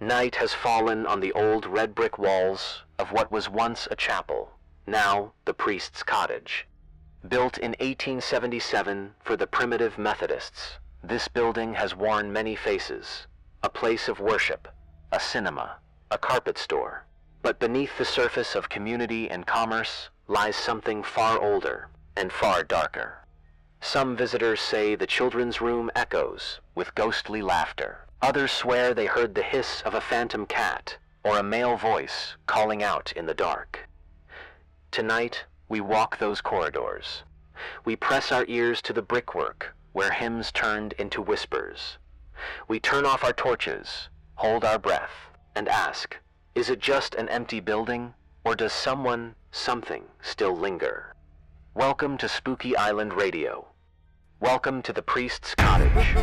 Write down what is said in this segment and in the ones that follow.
Night has fallen on the old red brick walls of what was once a chapel, now the Priest's Cottage. Built in 1877 for the primitive Methodists, this building has worn many faces: a place of worship, a cinema, a carpet store. But beneath the surface of community and commerce lies something far older and far darker. Some visitors say the children's room echoes with ghostly laughter. Others swear they heard the hiss of a phantom cat or a male voice calling out in the dark. Tonight, we walk those corridors. We press our ears to the brickwork where hymns turned into whispers. We turn off our torches, hold our breath, and ask, is it just an empty building, or does something still linger? Welcome to Spooky Island Radio. Welcome to the Priest's Cottage.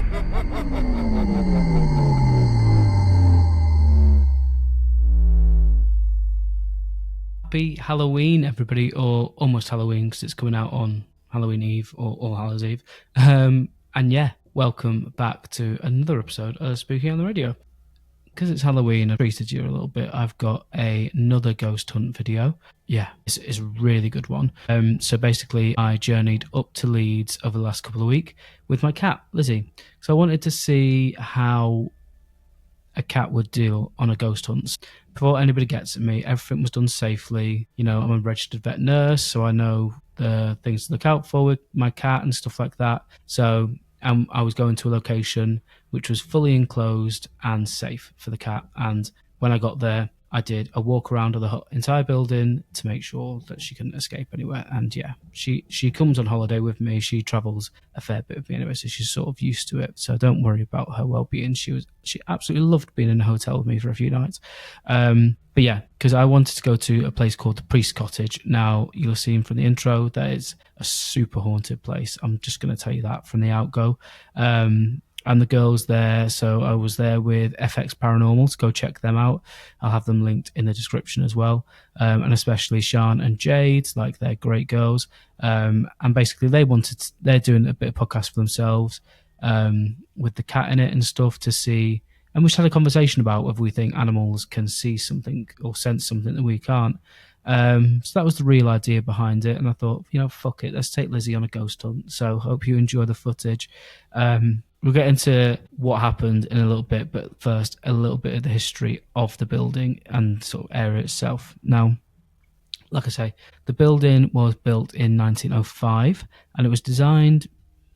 Happy Halloween, everybody, or almost Halloween, because it's coming out on Halloween Eve or All Hallows Eve. And yeah, welcome back to another episode of Spooky on the Radio. Because it's Halloween, I've treated you a little bit. I've got another ghost hunt video. Yeah, it's a really good one. So basically, I journeyed up to Leeds over the last couple of weeks with my cat, Lizzie. So I wanted to see how a cat would deal on a ghost hunt. Before anybody gets at me, everything was done safely. You know, I'm a registered vet nurse, so I know the things to look out for with my cat and stuff like that. So I was going to a location which was fully enclosed and safe for the cat. And when I got there, I did a walk around of the entire building to make sure that she couldn't escape anywhere. And yeah, she comes on holiday with me. She travels a fair bit with me anyway, so she's sort of used to it. So don't worry about her well-being. She absolutely loved being in a hotel with me for a few nights. But yeah, because I wanted to go to a place called the Priest Cottage. Now, you'll see from the intro that it's a super haunted place. I'm just going to tell you that from the outgo. And the girls there, so I was there with FX Paranormal, to go check them out. I'll have them linked in the description as well. And especially Sean and Jade, like, they're great girls. And basically they're doing a bit of podcast for themselves with the cat in it and stuff to see. And we just had a conversation about whether we think animals can see something or sense something that we can't. So that was the real idea behind it. And I thought, fuck it, let's take Lizzie on a ghost hunt. So hope you enjoy the footage. We'll get into what happened in a little bit, but first, a little bit of the history of the building and sort of area itself. Now, like I say, the building was built in 1905, and it was designed...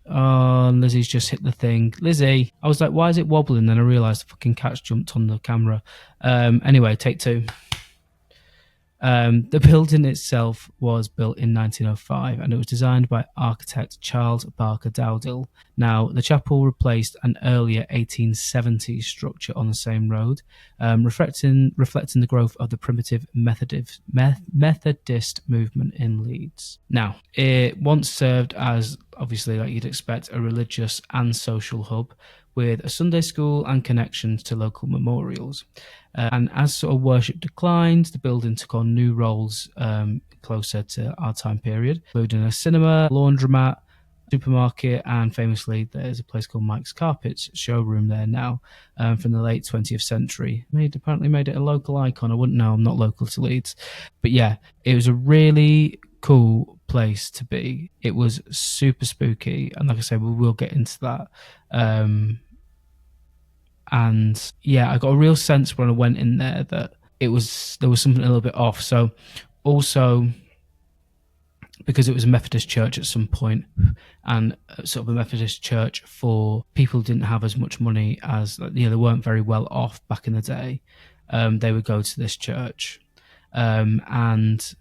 Oh, Lizzie's just hit the thing. Lizzie, I was like, why is it wobbling? Then I realised the fucking cat's jumped on the camera. Anyway, take two. The building itself was built in 1905, and it was designed by architect Charles Barker Dowdall. Now, the chapel replaced an earlier 1870s structure on the same road, reflecting the growth of the primitive Methodist movement in Leeds. Now, it once served as, obviously, like you'd expect, a religious and social hub, with a Sunday school and connections to local memorials. And as sort of worship declined, the building took on new roles closer to our time period, including a cinema, laundromat, supermarket, and famously there's a place called Mike's Carpets showroom there now from the late 20th century. Apparently made it a local icon. I wouldn't know, I'm not local to Leeds. But yeah, it was a really cool place to be. It was super spooky, and like I said, we will get into that. And yeah, I got a real sense when I went in there that there was something a little bit off. So also, because it was a Methodist church at some point, and sort of a Methodist church for people who didn't have as much money as, they weren't very well off back in the day, they would go to this church. And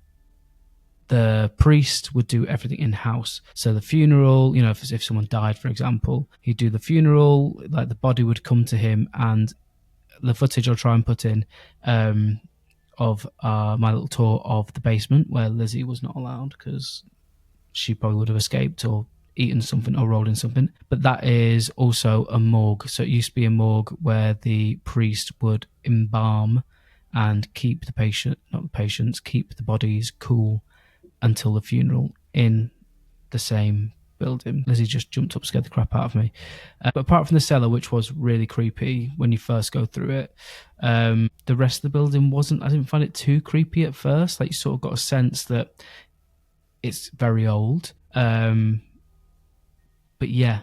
the priest would do everything in-house. So the funeral, if someone died, for example, he'd do the funeral, like the body would come to him, and the footage I'll try and put in of my little tour of the basement where Lizzie was not allowed because she probably would have escaped or eaten something or rolled in something. But that is also a morgue. So it used to be a morgue where the priest would embalm and keep the bodies cool until the funeral in the same building. Lizzie just jumped up, scared the crap out of me. But apart from the cellar, which was really creepy when you first go through it, the rest of the building wasn't. I didn't find it too creepy at first. Like, you sort of got a sense that it's very old. But yeah,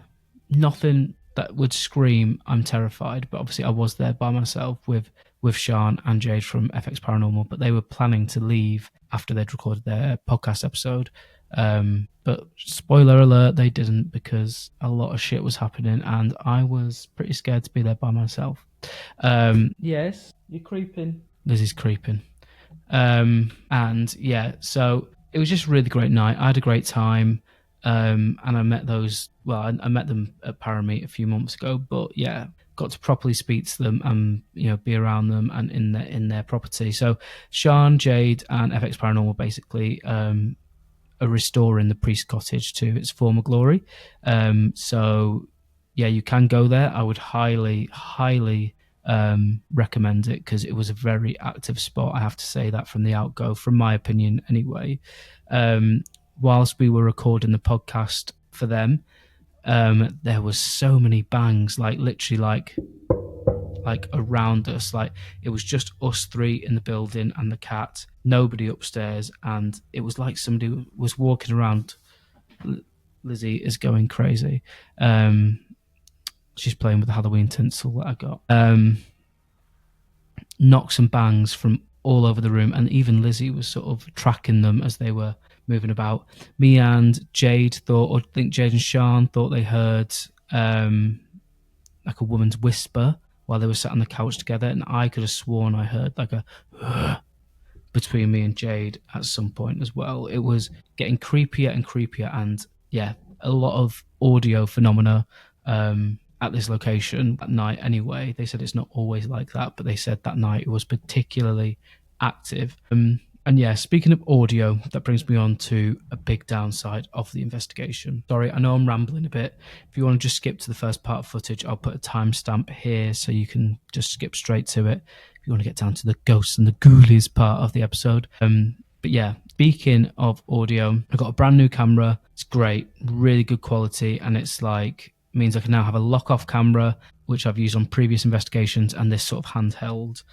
nothing that would scream I'm terrified. But obviously I was there by myself with Sean and Jade from FX Paranormal, but they were planning to leave after they'd recorded their podcast episode. But spoiler alert, they didn't, because a lot of shit was happening and I was pretty scared to be there by myself. Yes, you're creeping. Lizzie's creeping. And yeah, so it was just a really great night. I had a great time. And I met I met them at Parameet a few months ago, but yeah, got to properly speak to them and, be around them and in their property. So Sean, Jade and FX Paranormal basically, are restoring the Priest Cottage to its former glory. So yeah, you can go there. I would highly recommend it, because it was a very active spot. I have to say that from the outgo, from my opinion anyway. Whilst we were recording the podcast for them, there was so many bangs, like literally like around us. Like, it was just us three in the building and the cat, nobody upstairs, and it was like somebody was walking around. Lizzie is going crazy. She's playing with the Halloween tinsel that I got. Knocks and bangs from all over the room, and even Lizzie was sort of tracking them as they were moving about. Me and Jade I think Jade and Sean thought they heard like a woman's whisper while they were sat on the couch together, and I could have sworn I heard like a between me and Jade at some point as well. It was getting creepier and creepier, and yeah, a lot of audio phenomena at this location that night anyway. They said it's not always like that, but they said that night it was particularly active. And yeah, speaking of audio, that brings me on to a big downside of the investigation. Sorry, I know I'm rambling a bit. If you want to just skip to the first part of footage, I'll put a timestamp here so you can just skip straight to it if you want to get down to the ghosts and the ghoulies part of the episode. But yeah, speaking of audio, I've got a brand new camera. It's great, really good quality, and it's like, means I can now have a lock-off camera, which I've used on previous investigations, and this sort of handheld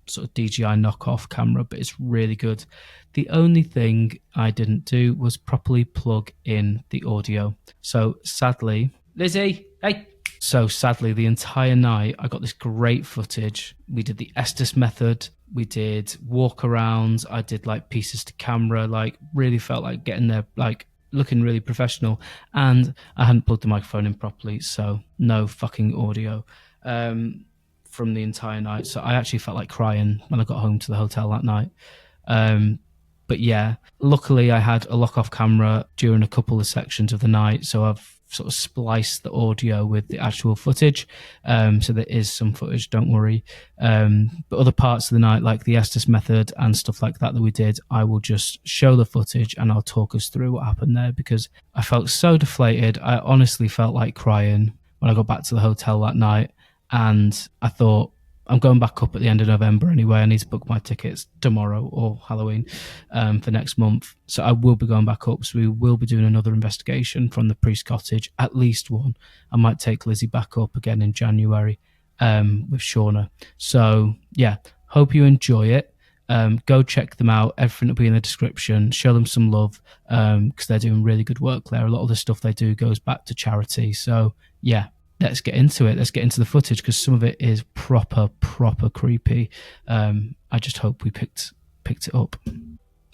sort of DJI knockoff camera, but it's really good. The only thing I didn't do was properly plug in the audio. So sadly, Lizzie, hey! So sadly, the entire night, I got this great footage. We did the Estes method. We did walk-arounds. I did like pieces to camera, like really felt like getting there, like looking really professional. And I hadn't plugged the microphone in properly, so no fucking audio from the entire night. So I actually felt like crying when I got home to the hotel that night. But yeah, luckily I had a lock-off camera during a couple of sections of the night, so I've sort of spliced the audio with the actual footage. So there is some footage, don't worry. But other parts of the night, like the Estes method and stuff like that we did, I will just show the footage and I'll talk us through what happened there, because I felt so deflated. I honestly felt like crying when I got back to the hotel that night. And I thought, I'm going back up at the end of November anyway. I need to book my tickets tomorrow or Halloween for next month. So I will be going back up. So we will be doing another investigation from the Priest Cottage, at least one. I might take Lizzie back up again in January with Shauna. So yeah, hope you enjoy it. Go check them out. Everything will be in the description. Show them some love because they're doing really good work there. A lot of the stuff they do goes back to charity. So yeah. Let's get into it. Let's get into the footage, because some of it is proper creepy. I just hope we picked it up.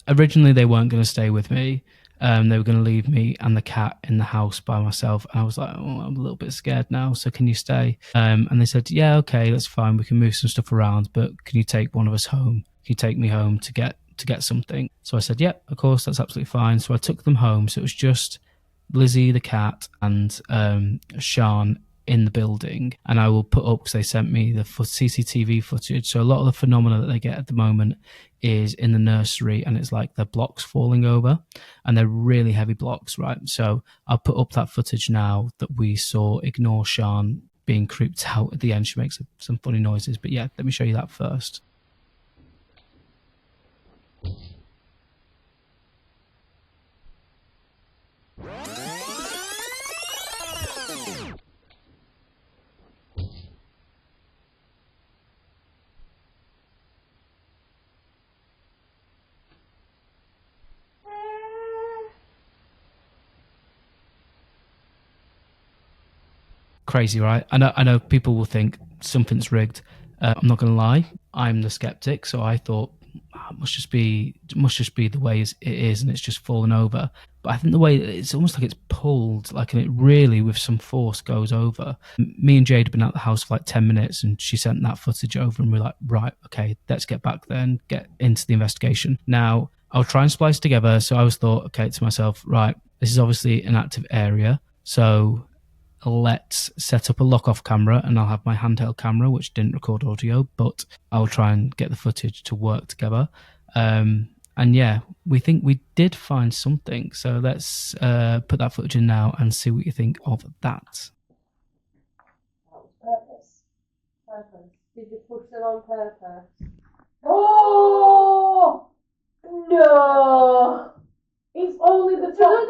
Originally, they weren't going to stay with me. They were going to leave me and the cat in the house by myself. And I was like, oh, I'm a little bit scared now, so can you stay? And they said, yeah, okay, that's fine. We can move some stuff around, but can you take one of us home? Can you take me home to get something? So I said, yeah, of course, that's absolutely fine. So I took them home. So it was just Lizzie, the cat, and Sean in the building, and I will put up, because they sent me the CCTV footage. So a lot of the phenomena that they get at the moment is in the nursery, and it's like the blocks falling over, and they're really heavy blocks, right? So I'll put up that footage now that we saw. Ignore Sean being creeped out at the end. She makes some funny noises, but yeah, let me show you that first. crazy, right? I know people will think something's rigged. I'm not going to lie. I'm the skeptic, so I thought it must just be the way it is, and it's just fallen over. But I think the way it's almost like it's pulled, like, and it really with some force goes over. Me and Jade had been out the house for like 10 minutes, and she sent that footage over, and we're like, right, okay, let's get back there and get into the investigation. Now, I'll try and splice together. So I was thought, okay, to myself, right, this is obviously an active area, so let's set up a lock-off camera, and I'll have my handheld camera, which didn't record audio, but I'll try and get the footage to work together. And yeah, we think we did find something. So let's put that footage in now and see what you think of that. Purpose. Did you push them on purpose? Oh no! It's only the top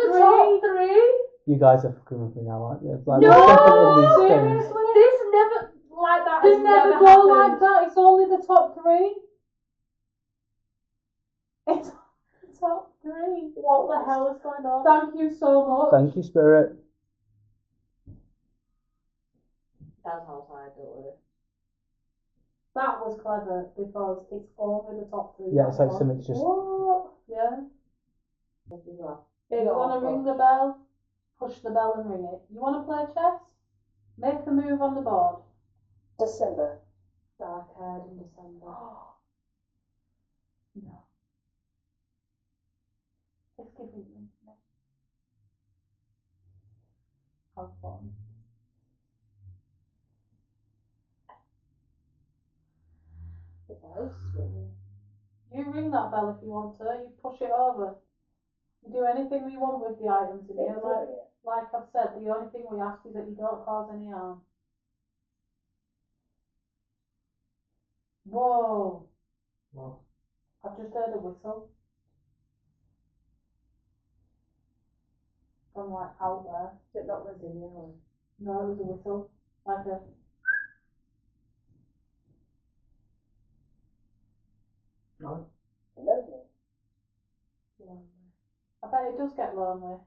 three. You guys are fucking with me now, aren't you? Like, No, seriously, this never like that. They never go like that. It's only the top three. It's the top three. What the hell is going on? Thank you so much. Thank you, Spirit. That's outside, don't worry. That was clever because it's only the top three. Yeah, it's like something's just. What? Yeah. If you want to ring the bell, push the bell and ring it. You want to play chess? Make the move on the board. December. Dark haired in December. No. It's giving me. Have fun. The bell's ringing. You ring that bell if you want to. You push it over. You do anything you want with the items in here. Like I've said, the only thing we ask is that you don't cause any harm. Whoa. What? I've just heard a whistle. From like out there. Is it not Lizzie? No, it was a whistle. Like a. No. Lonely. I bet it does get lonely.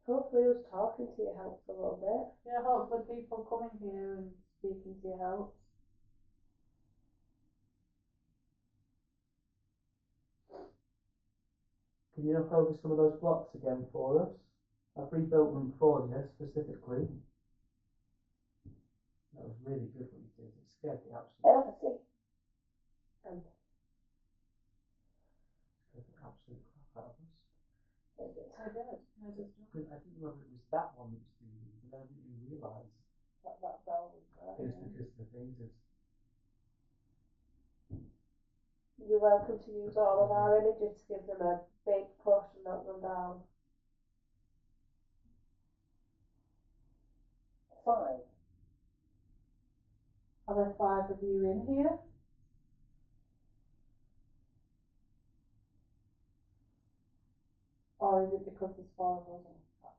Hopefully us talking to you helps a little bit. Yeah, hopefully people coming here and speaking to you helps. Can you knock over some of those blocks again for us? I've rebuilt them for you specifically. That was really good what you did. It scared the absolute. Absolute crap out of us. I did. I didn't know if it was that one that was doing it, but I didn't even realise that bell was there. It was because the things is. You're welcome to use all of our energy to give them a big push and knock them down. 5. Are there 5 of you in here? Or is it because there's 4 of us in the cat?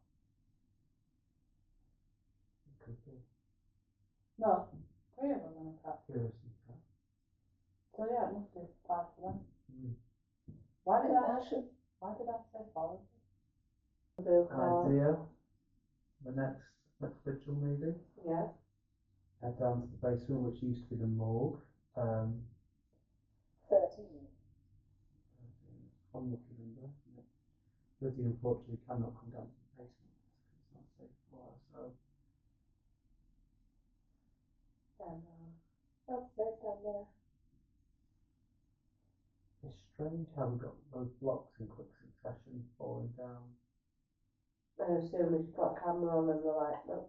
It could be. No, 3 of them in the cat. Seriously, cat. So yeah, it must be 5 for them. Why did I say 4? Idea. The next vigil, maybe. Yeah. Head down to the basement, which used to be the morgue. 13. Unlucky number. Lizzie unfortunately cannot come down to the basement because it's not safe for her. So. That's it down there. It's strange how we got those blocks in quick succession falling down. I assume we should put a camera on and they're like, no.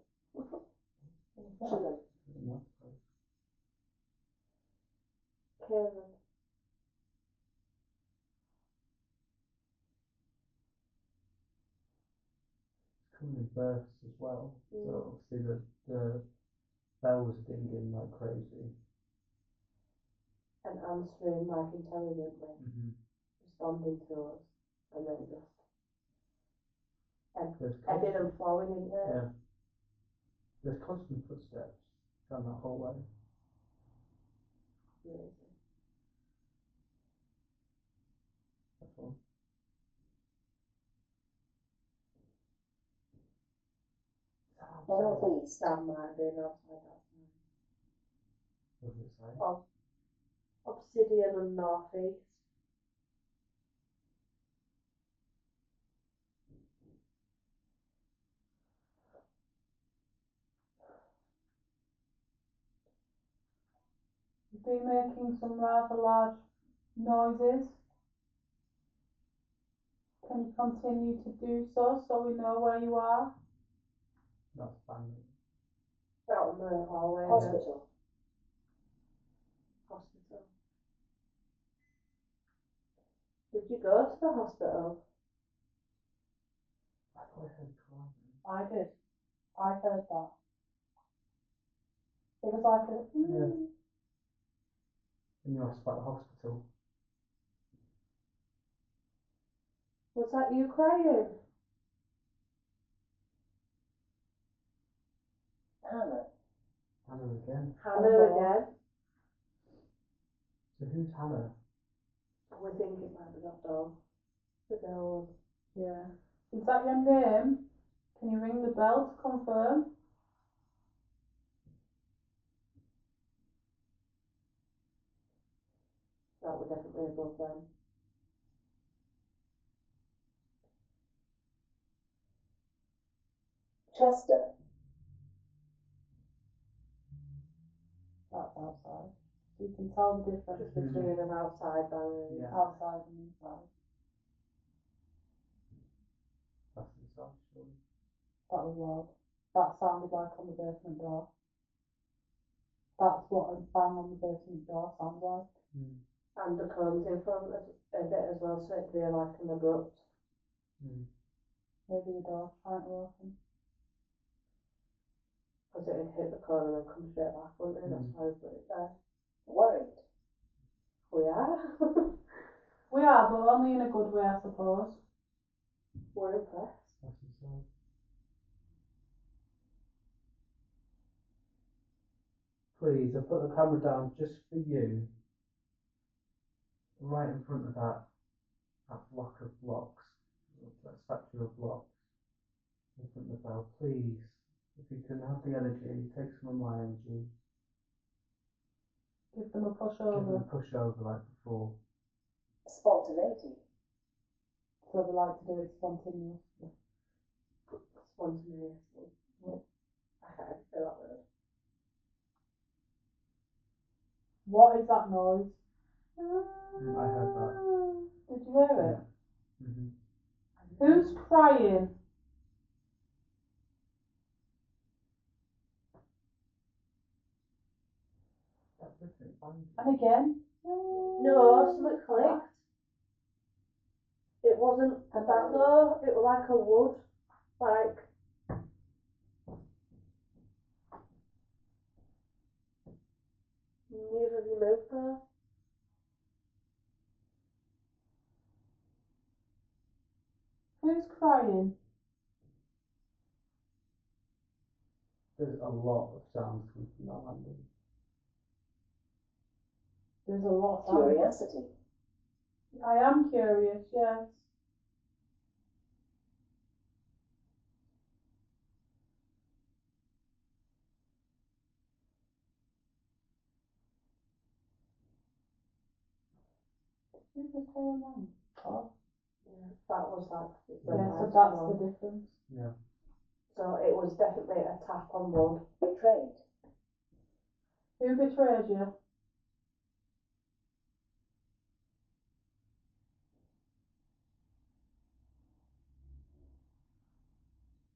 Kevin. It's coming in bursts as well. So obviously the bell was dinging like crazy. And answering like intelligently. Responding to us. And then just ebbing and flowing in there. Yeah. There's constant footsteps down that hallway. Amazing. That's all. Northeast. That might be outside that. What does it say? Obsidian and northeast. You've been making some rather large noises. Can you continue to do so we know where you are? That's banging. Out in the hallway. Hospital. Hospital. Did you go to the hospital? I thought I heard crying. I did. I heard that. It was like a... Yeah. And you asked about the hospital. Was that you crying? Hannah. Hannah again. Hannah again. So who's Hannah? We think it might be that dog. The girl. Yeah. Is that your name? Can you ring the bell to confirm? That was definitely above them. Chester. That's outside. So you can tell the difference Between an outside barrier. Yeah. outside and inside. That's inside, surely. That was loud. That sounded like on the basement door. That's what a bang on the basement door sounds like. Mm. And the cones in front a bit as well, so it'd be like an abrupt. Mm. Maybe the door's trying to open. Because it'd hit the cone and then come straight back, wouldn't it? That's why we put it there. Worried. We are. We are, but only in a good way, I suppose. We're impressed. That's inside. Please, I've put the camera down just for you. Right in front of that block of blocks. That statue of blocks. In front of the bell. Please, if you can have the energy, take some of my energy. Give them a push Give them over. a push over like before. Spontaneity. So they like to do it spontaneously. Spontaneously. I can't even say that word. What is that noise? I heard that. Did you hear it? Mm-hmm. Who's crying? And again? No, something clicked. It wasn't that though, it was like a wood. Like. Neither of you moved there. Who's crying? There's a lot of sounds coming from that landing. There's a lot of sound. Curiosity. I am curious, yes. Who's the crying man? Oh. Yeah, that was like. Yeah, so that's the difference. Yeah. So it was definitely a tap on wood. Betrayed. Who betrayed you?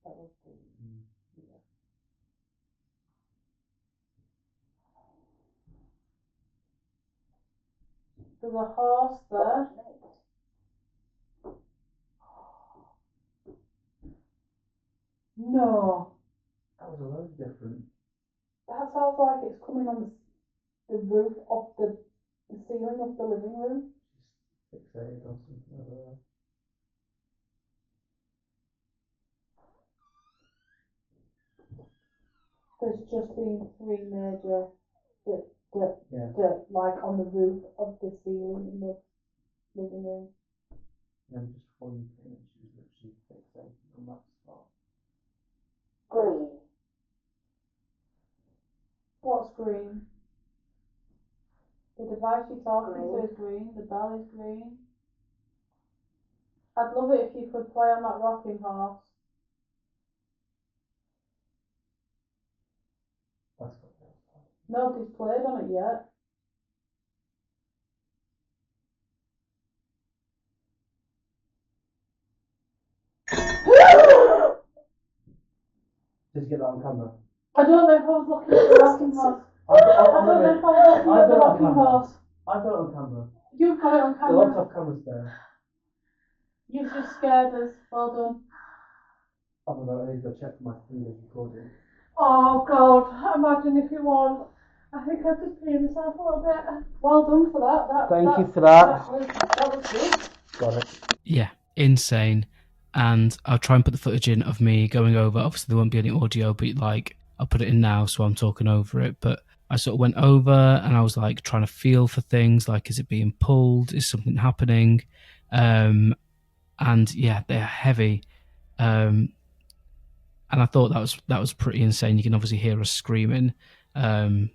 That was the... Yeah. There's a horse there. No. That was a load different. That sounds like it's coming on the roof of the ceiling of the living room. She's fixated on something over there. There's just been 3 major Yeah. like on the roof of the ceiling in the living room. And then just before you came in, she was literally fixated on that spot. Green. What's green? The device you're talking to is green. The bell is green. I'd love it if you could play on that rocking horse. That's what it was. Nobody's played on it yet. Did you get that on camera? I don't know if I was looking at the rocking horse. I don't know if I was looking at the rocking horse. I've got it on camera. You've got it on The camera. laptop camera's there. You've just scared us. Well done. Oh my god, I need to check my fingers recording. Oh God, imagine if you won. I think I'd just pee myself a little bit. Well done for that. Thank you for that. That was good. Got it. Yeah, insane. And I'll try and put the footage in of me going over. Obviously, there won't be any audio, but like I'll put it in now, so I'm talking over it. But I sort of went over and I was like trying to feel for things, like is it being pulled? Is something happening? And yeah, they're heavy. And I thought that was pretty insane. You can obviously hear us screaming when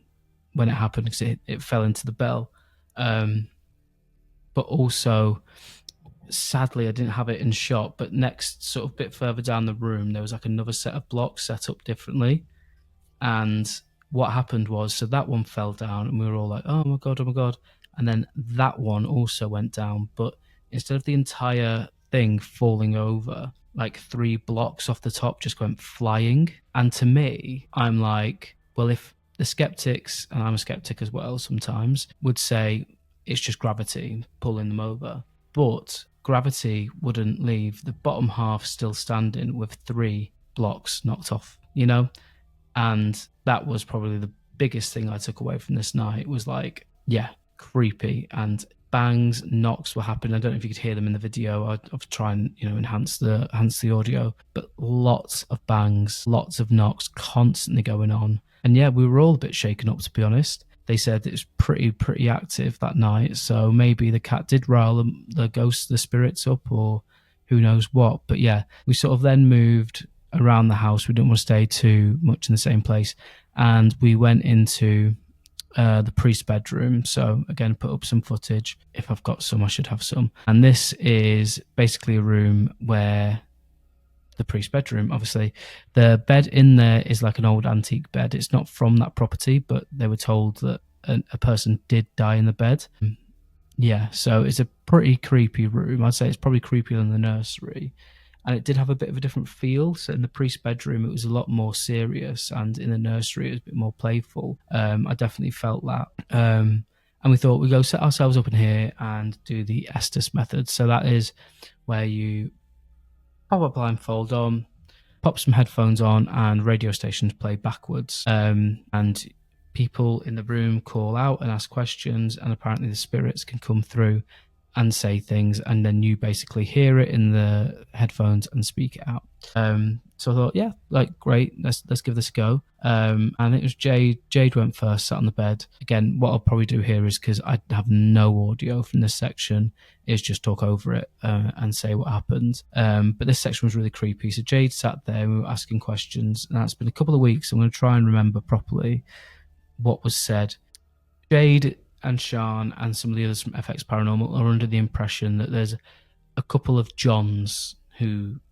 it happened because it fell into the bell. But also, sadly, I didn't have it in shot. But next, sort of bit further down the room, there was like another set of blocks set up differently. And what happened was, so that one fell down, and we were all like, "Oh my god, oh my god!" And then that one also went down, but instead of the entire thing falling over, like 3 blocks off the top just went flying. And to me, I'm like, well, if the skeptics, and I'm a skeptic as well sometimes, would say it's just gravity pulling them over, but gravity wouldn't leave the bottom half still standing with 3 blocks knocked off, you know? And that was probably the biggest thing I took away from this night, was like, yeah, creepy. And bangs, knocks were happening. I don't know if you could hear them in the video. I'll try and, you know, enhance the audio, but lots of bangs, lots of knocks constantly going on. And yeah, we were all a bit shaken up, to be honest. They said it was pretty active that night, so maybe the cat did rile the ghosts, the spirits up, or who knows what. But yeah, we sort of then moved around the house. We didn't want to stay too much in the same place, and we went into the priest's bedroom. So again, put up some footage. If I've got some, I should have some. And this is basically a room where the priest's bedroom, obviously the bed in there is like an old antique bed. It's not from that property, but they were told that a person did die in the bed. Yeah, so it's a pretty creepy room. I'd say it's probably creepier than the nursery. And it did have a bit of a different feel. So in the priest's bedroom, it was a lot more serious, and in the nursery, it was a bit more playful. I definitely felt that. And we thought we'd go set ourselves up in here and do the Estes method. So that is where you pop a blindfold on, pop some headphones on, and radio stations play backwards. And people in the room call out and ask questions, and apparently the spirits can come through and say things, and then you basically hear it in the headphones and speak it out. So I thought, yeah, like great, let's give this a go. And it was Jade. Jade went first, sat on the bed. Again, what I'll probably do here is, because I have no audio from this section, is just talk over it and say what happened. But this section was really creepy. So Jade sat there and we were asking questions, and that's been a couple of weeks. I'm going to try and remember properly what was said. Jade and Sean and some of the others from FX Paranormal are under the impression that there's a couple of Johns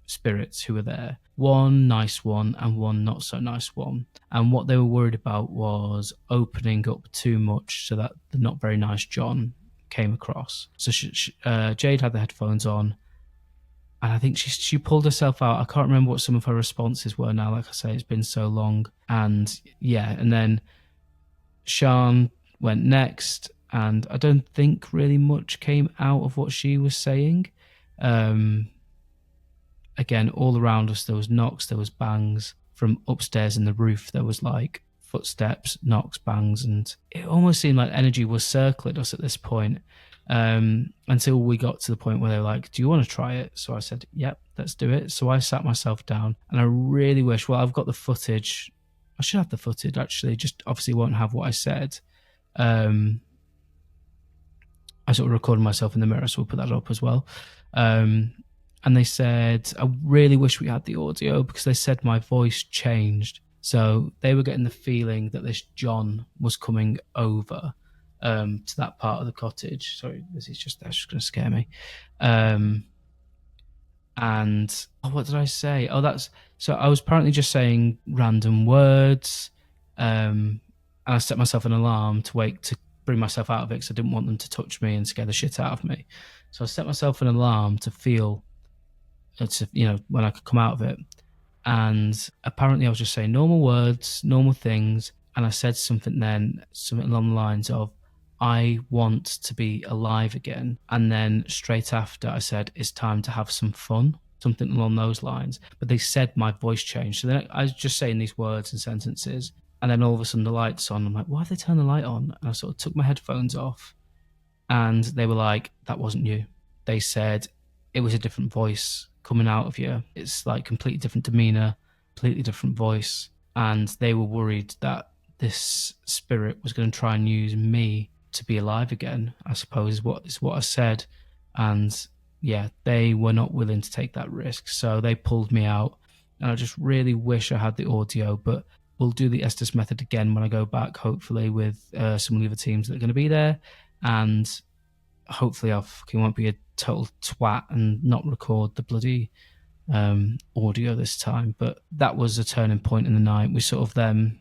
spirits who are there. One nice one and one not so nice one. And what they were worried about was opening up too much so that the not very nice John came across. So Jade had the headphones on, and I think she pulled herself out. I can't remember what some of her responses were now. Like I say, it's been so long. And yeah, and then Sean went next, and I don't think really much came out of what she was saying. Again, all around us there was knocks, there was bangs. From upstairs in the roof there was like footsteps, knocks, bangs, and it almost seemed like energy was circling us at this point, until we got to the point where they were like, do you want to try it? So I said, yep, let's do it. So I sat myself down, and I really wish, well, I've got the footage. I should have the footage actually, just obviously won't have what I said. I sort of recorded myself in the mirror, so we'll put that up as well. And they said, I really wish we had the audio, because they said my voice changed So they were getting the feeling that this John was coming over to that part of the cottage. Sorry, this is just that's just going to scare me. And what did I say? Oh, that's so I was apparently just saying random words. And I set myself an alarm to bring myself out of it because I didn't want them to touch me and scare the shit out of me. So I set myself an alarm to feel, when I could come out of it. And apparently I was just saying normal words, normal things. And I said something along the lines of, I want to be alive again. And then straight after I said, it's time to have some fun, something along those lines. But they said my voice changed. So then I was just saying these words and sentences. And then all of a sudden the light's on. I'm like, why have they turned the light on? And I sort of took my headphones off. And they were like, that wasn't you. They said it was a different voice coming out of you. It's like completely different demeanor, completely different voice. And they were worried that this spirit was going to try and use me to be alive again, I suppose is what I said. And yeah, they were not willing to take that risk. So they pulled me out. And I just really wish I had the audio, but we'll do the Estes method again when I go back, hopefully with some of the other teams that are going to be there. And hopefully I fucking won't be a total twat and not record the bloody audio this time. But that was a turning point in the night. We sort of then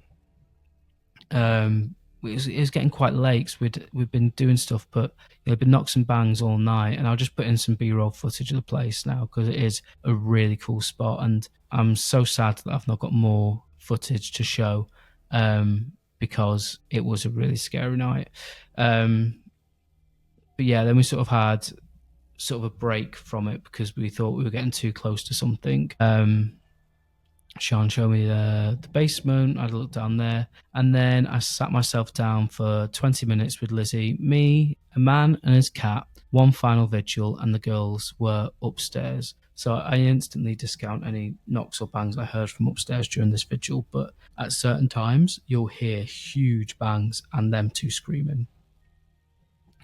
it was getting quite late because we'd been doing stuff, but it'd been knocks and bangs all night. And I'll just put in some B-roll footage of the place now because it is a really cool spot. And I'm so sad that I've not got more footage to show because it was a really scary night. But yeah, then we sort of had sort of a break from it because we thought we were getting too close to something. Sean showed me the basement. I had a look down there. And then I sat myself down for 20 minutes with Lizzie, me, a man and his cat, one final vigil, and the girls were upstairs. So I instantly discount any knocks or bangs I heard from upstairs during this vigil. But at certain times, you'll hear huge bangs and them two screaming.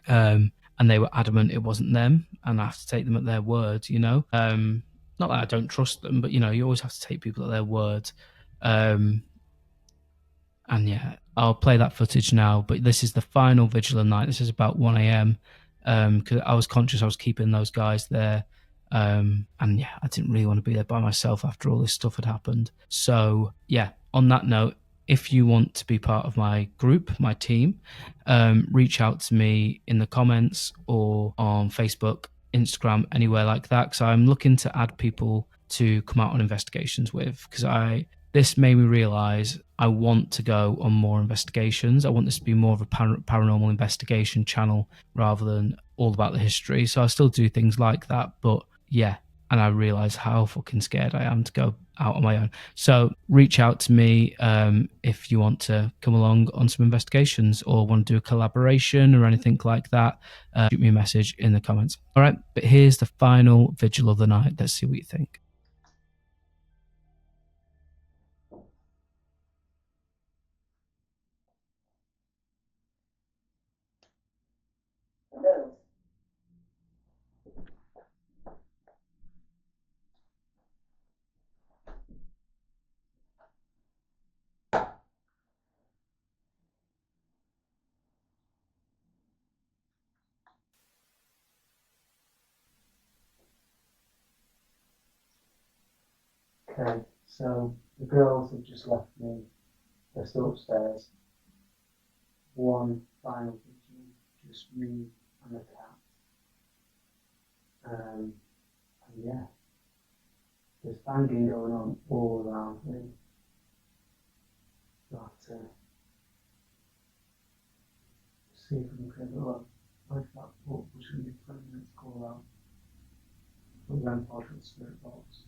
And they were adamant it wasn't them, and I have to take them at their word, not that I don't trust them, but you always have to take people at their word. And yeah, I'll play that footage now, but this is the final vigil of the night. This is about 1 a.m. Because I was conscious I was keeping those guys there. And yeah, I didn't really want to be there by myself after all this stuff had happened. So yeah, on that note, if you want to be part of my group, my team, reach out to me in the comments or on Facebook, Instagram, anywhere like that. Because I'm looking to add people to come out on investigations with. Because this made me realise I want to go on more investigations. I want this to be more of a paranormal investigation channel rather than all about the history. So I still do things like that, but yeah. And I realise how fucking scared I am to go out on my own. So reach out to me if you want to come along on some investigations or want to do a collaboration or anything like that. Shoot me a message in the comments. All right, but here's the final vigil of the night. Let's see what you think. No. Okay, so the girls have just left me. They're still upstairs. One final vigil, just me and the cat. And yeah, there's banging going on all around me. But see if we can create a little like that book, which will be 20 minutes call out. The grandfather spirit box.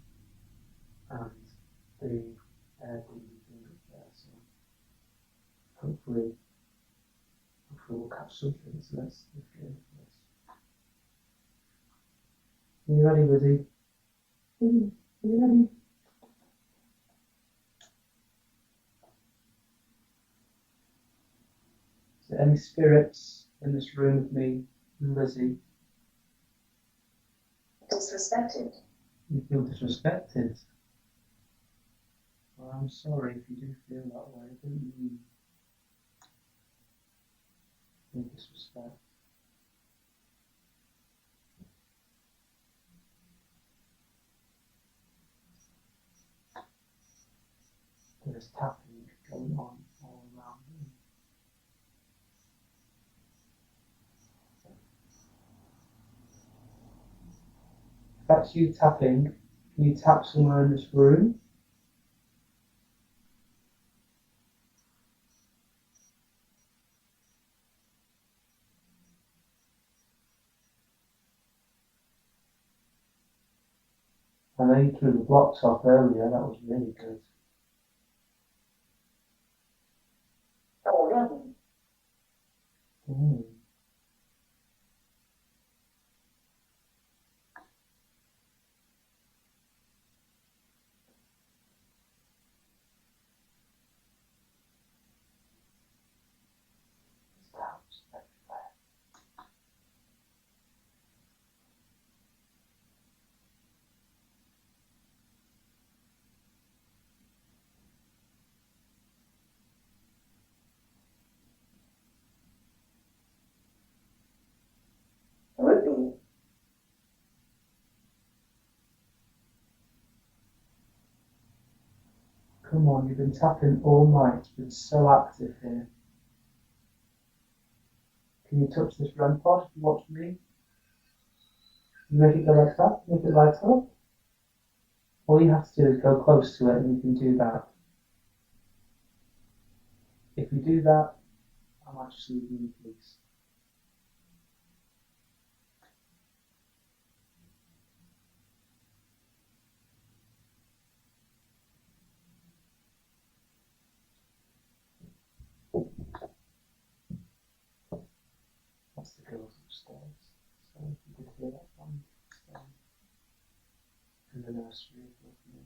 And the air demon thing up there, so hopefully we'll catch something. So let's get into this. Are you ready, Lizzie? Are you ready? Is there any spirits in this room with me, Lizzie? Disrespected. You feel disrespected? I'm sorry if you do feel that way. I didn't mean in disrespect. There's tapping going on all around me. If that's you tapping, can you tap somewhere in this room? I know you threw the blocks off earlier, that was really good. Already. Mm. There's taps everywhere. Ruby. Come on, you've been tapping all night, it's been so active here. Can you touch this REM pod if you watch me? You make it go like that, make it light up. All you have to do is go close to it and you can do that. If you do that, I might just leave you in peace. That's the girls upstairs. So if you did hear that one, in the nursery above me.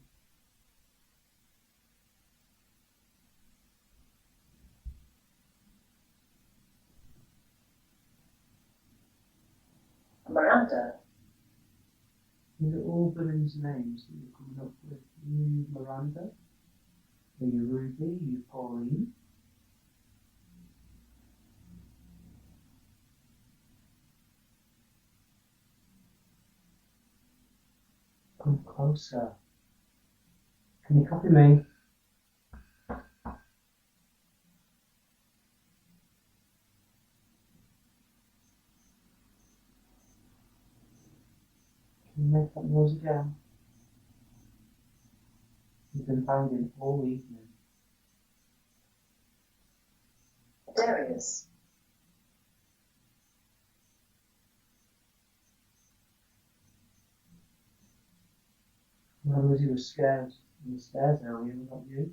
Miranda. These are all women's names that you're coming up with. You Miranda, are you Ruby, are you Pauline? Come closer. Can you copy me? Can you make that noise again? You've been banging all evening. Darius. When Lizzie was scared in the stairs earlier, was that you?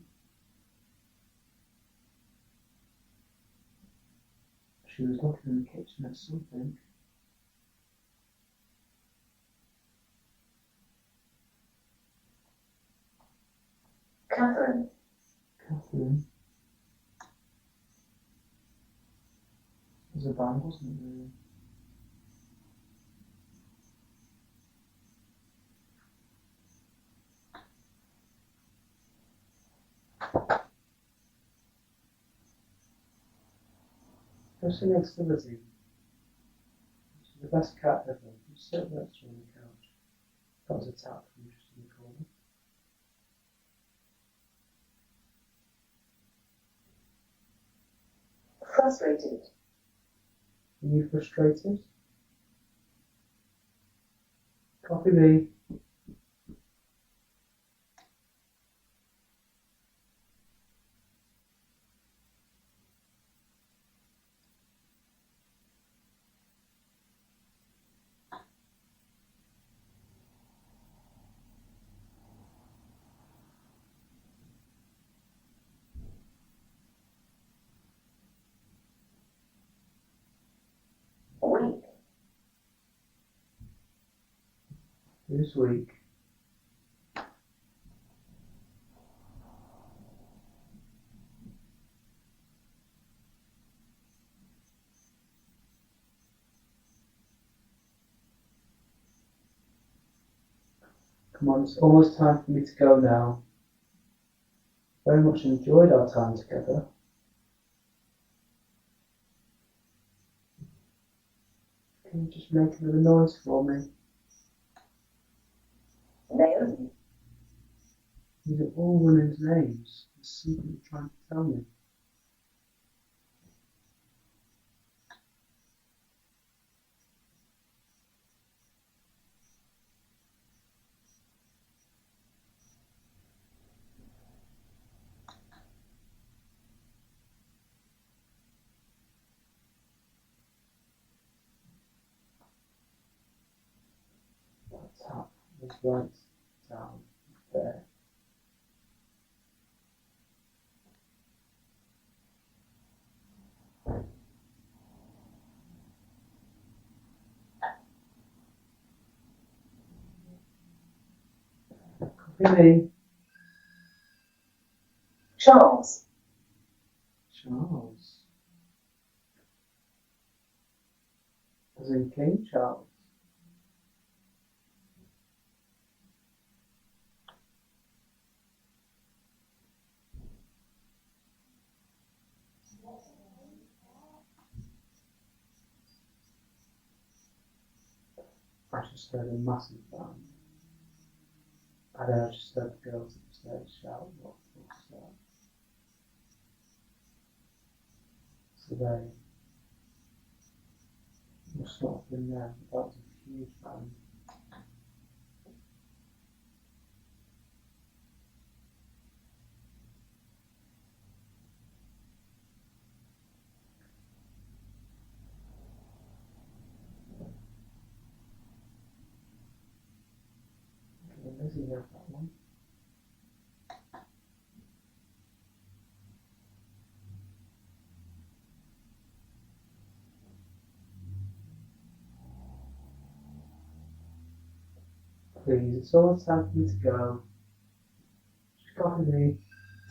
She was looking in the kitchen at something. Catherine. Catherine. It was a band, wasn't it, really? Just next to Lizzie. She's the best cat ever. Just sit next to her on the couch. That was a tap from just in the corner. Frustrated. Are you frustrated? Copy me. Weak. This week. Come on, it's almost time for me to go now. Very much enjoyed our time together. Can you just make a little noise for me? Naomi. These are all women's names. There's something you're trying to tell me. That tap was right down there. Copy me. Charles. Charles. As in King Charles. I just heard a massive bang. And then I just heard the girls upstairs shout, "What the fuck's that?" So they must not have been there, but that was a huge bang. Okay, Lizzie heard that one. Please, it's almost time for me to go. Just copy me.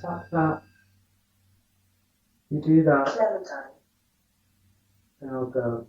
Tap that. You do that, Clementine. then I'll go.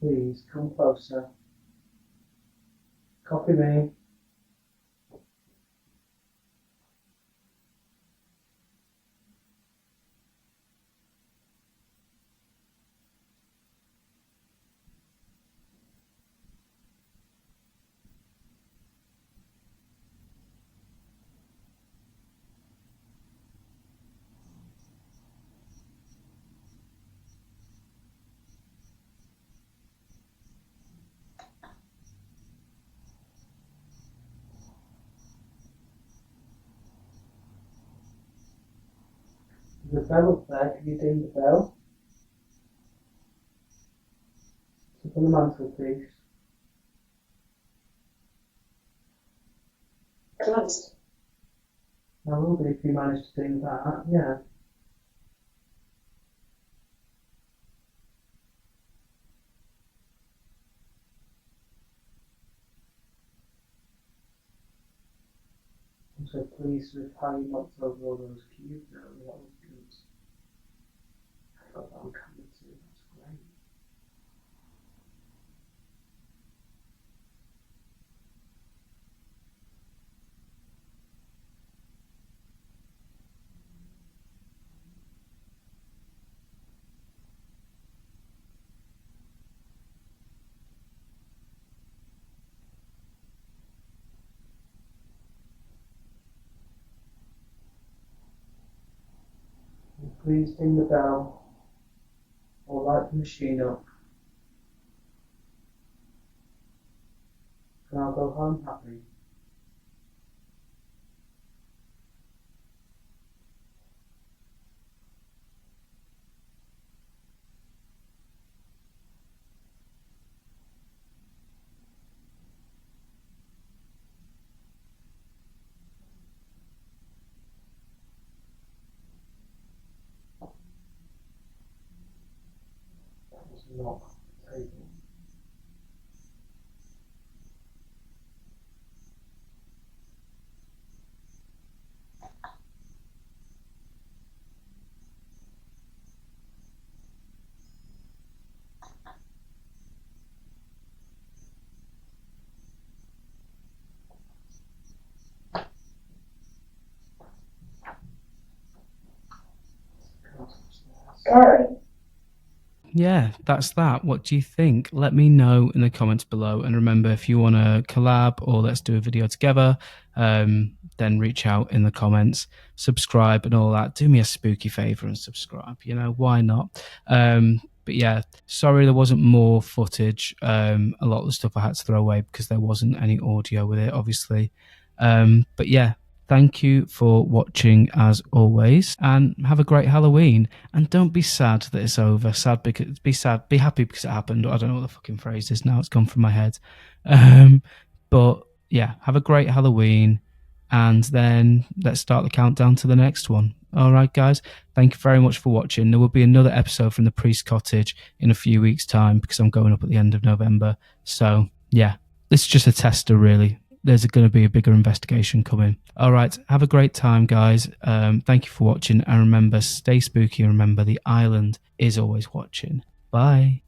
Please, come closer. Copy me. There's a bell up there. Can you ding the bell? It's up on the mantelpiece. Closed. I will be if you manage to ding that. Yeah. I'm so pleased with how you knocked over all those cubes earlier. That was good. I got that on camera too. That's great. Please ding the bell or light the machine up, and I'll go home happy. not taken. Scary. Yeah, that's that. What do you think? Let me know in the comments below. And remember, if you want to collab or let's do a video together, then reach out in the comments, subscribe and all that. Do me a spooky favor and subscribe. You know, why not? But yeah, sorry there wasn't more footage. A lot of the stuff I had to throw away because there wasn't any audio with it, obviously. But yeah, thank you for watching as always, and have a great Halloween. And don't be sad that it's over. Be happy because it happened. I don't know what the fucking phrase is now. It's gone from my head. But yeah, have a great Halloween, and then let's start the countdown to the next one. All right, guys. Thank you very much for watching. There will be another episode from the Priest Cottage in a few weeks' time because I'm going up at the end of November. So yeah, this is just a tester, really. There's going to be a bigger investigation coming. All right, have a great time, guys. Thank you for watching, and remember, stay spooky, and remember, the island is always watching. Bye.